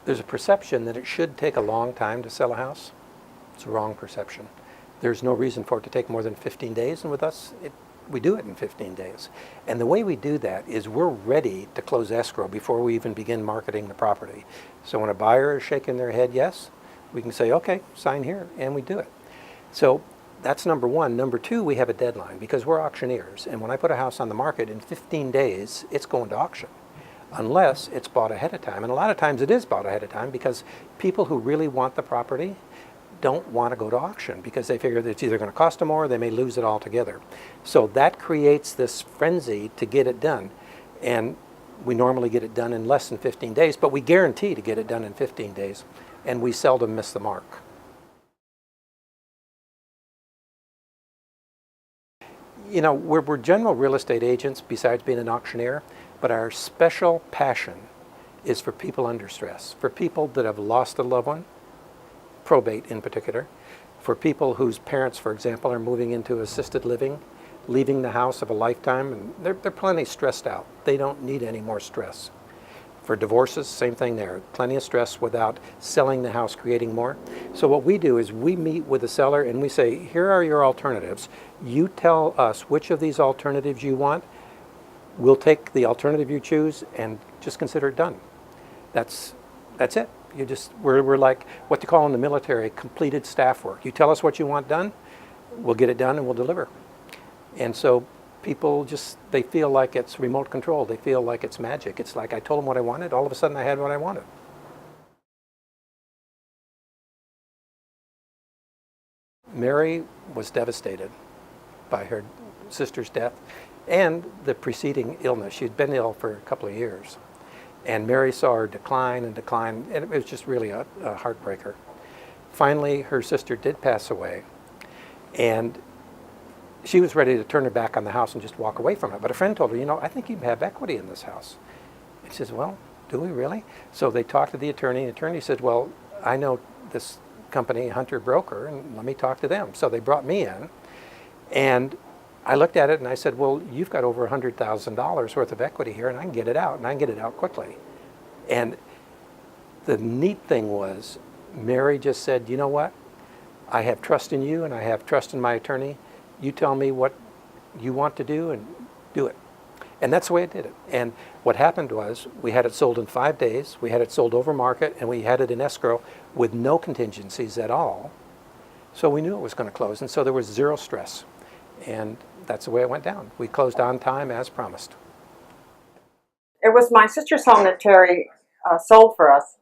There's a perception that it should take a long time to sell a house. It's a wrong perception. There's no reason for it to take more than 15 days, and with us, we do it in 15 days. And the way we do that is we're ready to close escrow before we even begin marketing the property. So when a buyer is shaking their head yes, we can say, okay, sign here, and we do it. So that's number one. Number two, we have a deadline because we're auctioneers. And when I put a house on the market, in 15 days, it's going to auction, unless it's bought ahead of time. And a lot of times it is bought ahead of time because people who really want the property don't want to go to auction because they figure that it's either going to cost them more or they may lose it altogether. So that creates this frenzy to get it done. And we normally get it done in less than 15 days, but we guarantee to get it done in 15 days. And we seldom miss the mark. You know, we're general real estate agents besides being an auctioneer, but our special passion is for people under stress, for people that have lost a loved one, probate in particular, for people whose parents, for example, are moving into assisted living, leaving the house of a lifetime, and they're plenty stressed out. They don't need any more stress. For divorces, same thing there. Plenty of stress without selling the house, creating more. So what we do is we meet with the seller and we say, here are your alternatives. You tell us which of these alternatives you want. We'll take the alternative you choose and just consider it done. That's it. We're like what they call in the military, completed staff work. You tell us what you want done, we'll get it done and we'll deliver. And so people they feel like it's remote control. They feel like it's magic. It's like I told them what I wanted, all of a sudden I had what I wanted. Mary was devastated by her sister's death and the preceding illness. She'd been ill for a couple of years. And Mary saw her decline and decline, and it was just really a heartbreaker. Finally, her sister did pass away, and she was ready to turn her back on the house and just walk away from it. But a friend told her, you know, I think you have equity in this house. And she says, well, do we really? So they talked to the attorney. The attorney said, well, I know this company, Hunter Broker, and let me talk to them. So they brought me in, and I looked at it and I said, well, you've got over $100,000 worth of equity here, and I can get it out, and I can get it out quickly. And the neat thing was, Mary just said, you know what? I have trust in you, and I have trust in my attorney. You tell me what you want to do, and do it. And that's the way I did it. And what happened was, we had it sold in 5 days, we had it sold over market, and we had it in escrow with no contingencies at all. So we knew it was going to close, and so there was zero stress. And that's the way it went down. We closed on time as promised. It was my sister's home that Terry sold for us.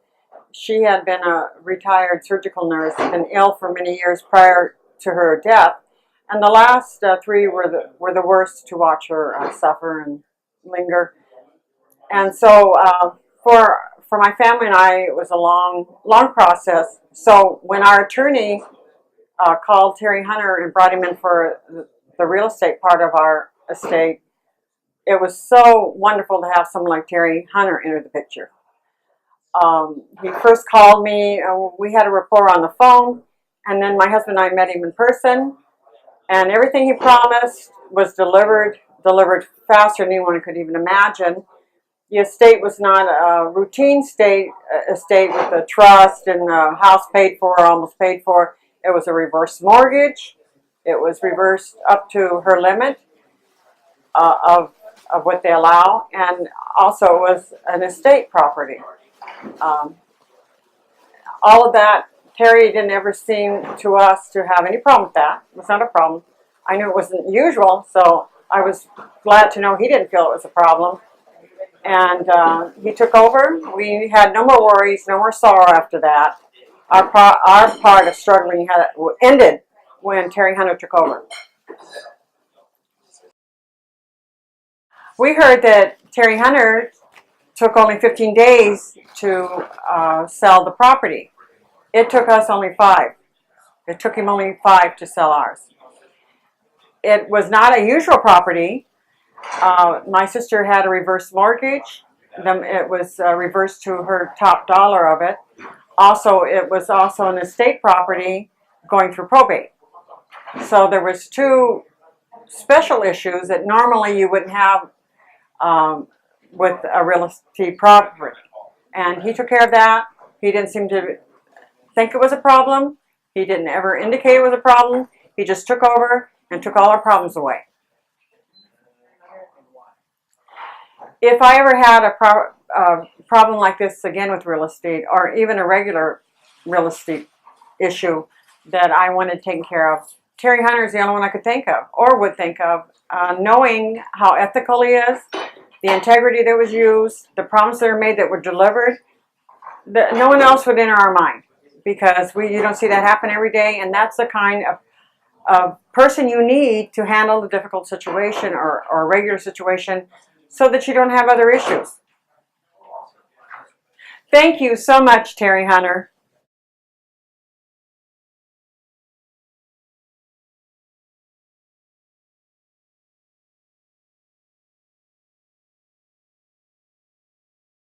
She had been a retired surgical nurse, been ill for many years prior to her death, and the last 3 were the worst to watch her suffer and linger. And so for my family and I, it was a long process. So when our attorney called Terry Hunter and brought him in for the real estate part of our estate, it was so wonderful to have someone like Terry Hunter enter the picture. He first called me, we had a rapport on the phone, and then my husband and I met him in person, and everything he promised was delivered faster than anyone could even imagine. The estate was not a routine estate with a trust and the house paid for, almost paid for. It was a reverse mortgage. It was reversed up to her limit of what they allow, and also it was an estate property. All of that, Terry didn't ever seem to us to have any problem with that. It was not a problem. I knew it wasn't usual, so I was glad to know he didn't feel it was a problem. And he took over. We had no more worries, no more sorrow after that. Our part of struggling ended when Terry Hunter took over. We heard that Terry Hunter took only 15 days to sell the property. It took us only 5. It took him only 5 to sell ours. It was not a usual property. My sister had a reverse mortgage. It was reversed to her top dollar of it. Also, it was also an estate property going through probate. So there was 2 special issues that normally you wouldn't have with a real estate property. And he took care of that. He didn't seem to think it was a problem. He didn't ever indicate it was a problem. He just took over and took all our problems away. If I ever had a problem like this again with real estate, or even a regular real estate issue that I wanted taken care of, Terry Hunter is the only one I could think of, or would think of, knowing how ethical he is, the integrity that was used, the promises that were made that were delivered. No one else would enter our mind, because you don't see that happen every day, and that's the kind of person you need to handle the difficult situation or a regular situation, so that you don't have other issues. Thank you so much, Terry Hunter.